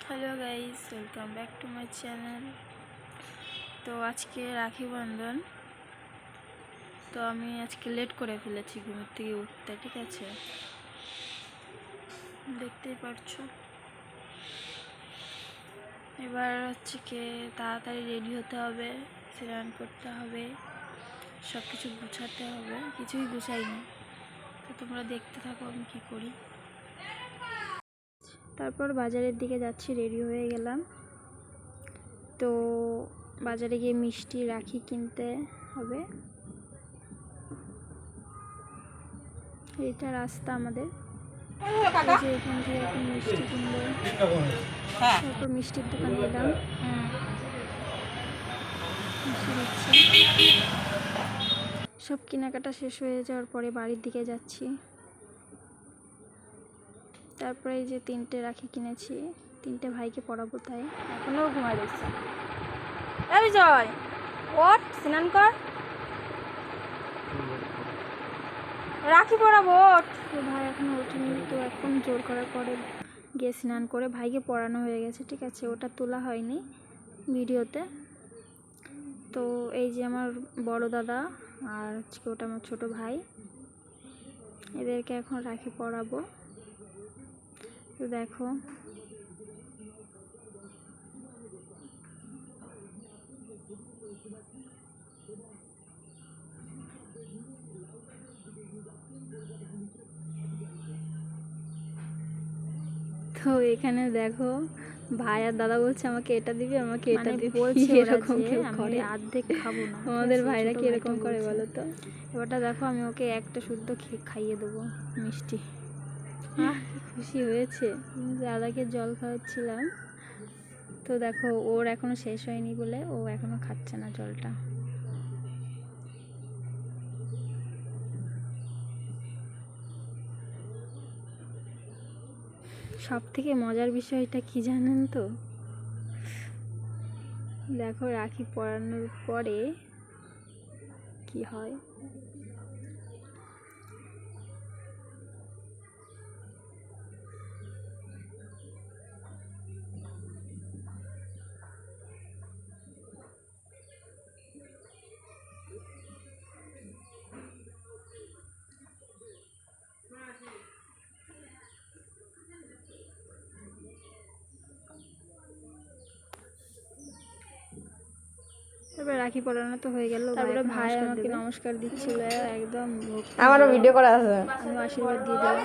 Hello guys, welcome back to my channel. তো আজকে রাখি বন্ধন। তো আমি আজকে লেট করে ফেলেছি ঘুমের থেকে উঠতে, ঠিক আছে, দেখতেই পারছো। এবার হচ্ছে কি তাড়াতাড়ি রেডি হতে হবে, স্নান করতে হবে, সব কিছু গুছাতে হবে। কিছুই গুছাইনি, তো তোমরা দেখতে থাকো আমি কী করি। তারপর বাজারের দিকে যাচ্ছি, রেডি হয়ে গেলাম। তো বাজারে গিয়ে মিষ্টি রাখি কিনতে হবে। এটা রাস্তা আমাদের, যে এখান থেকে এখন মিষ্টি কিনবো। তারপর মিষ্টির দোকানে এলাম, মিষ্টি দিচ্ছে। সব কেনাকাটা শেষ হয়ে যাওয়ার পরে বাড়ির দিকে যাচ্ছি। তারপরে এই যে 3টে রাখি কিনেছি, 3টে ভাইকে পরাবো, তাই এখনো ঘুমাই রয়েছে। এই বিজয়, ওঠ, স্নান কর, রাখি পরাবো, ওঠ। তো ভাই এখনো ওঠেনি, তো এখন জোর করার পরে গিয়ে স্নান করে ভাইকে পরানো হয়ে গেছে, ঠিক আছে। ওটা তোলা হয়নি ভিডিওতে। তো এই যে আমার বড় দাদা আর আজকে ওটা আমার ছোট ভাই, এদেরকে এখন রাখি পরাবো। তো দেখো, তো এখানে দেখো ভাই আর দাদা বলছে আমাকে এটা দিবি, আমাকে এটা দিবি, বলছে এরকম কেউ করে। অর্ধেক খাবো না, আমাদের ভাইরা কি এরকম করে বলো তো। এবারটা দেখো, আমি ওকে একটা শুদ্ধ খাইয়ে দেবো মিষ্টি। খুশি হয়েছে। দাদাকে জল খাওয়াচ্ছিলাম, তো দেখো ওর এখনো শেষ হয়নি বলে ও এখনো খাচ্ছে না জলটা। সব থেকে মজার বিষয়টা কি জানেন তো, দেখো রাখি পরানোর পরে কি হয়। তারপরে রাখি পরানো তো হয়ে গেল। তারপরে ভাই আমাকে নমস্কার দিচ্ছিল, একদম আমারও ভিডিও করা আছে, আমি আশীর্বাদ দিয়ে দিলাম।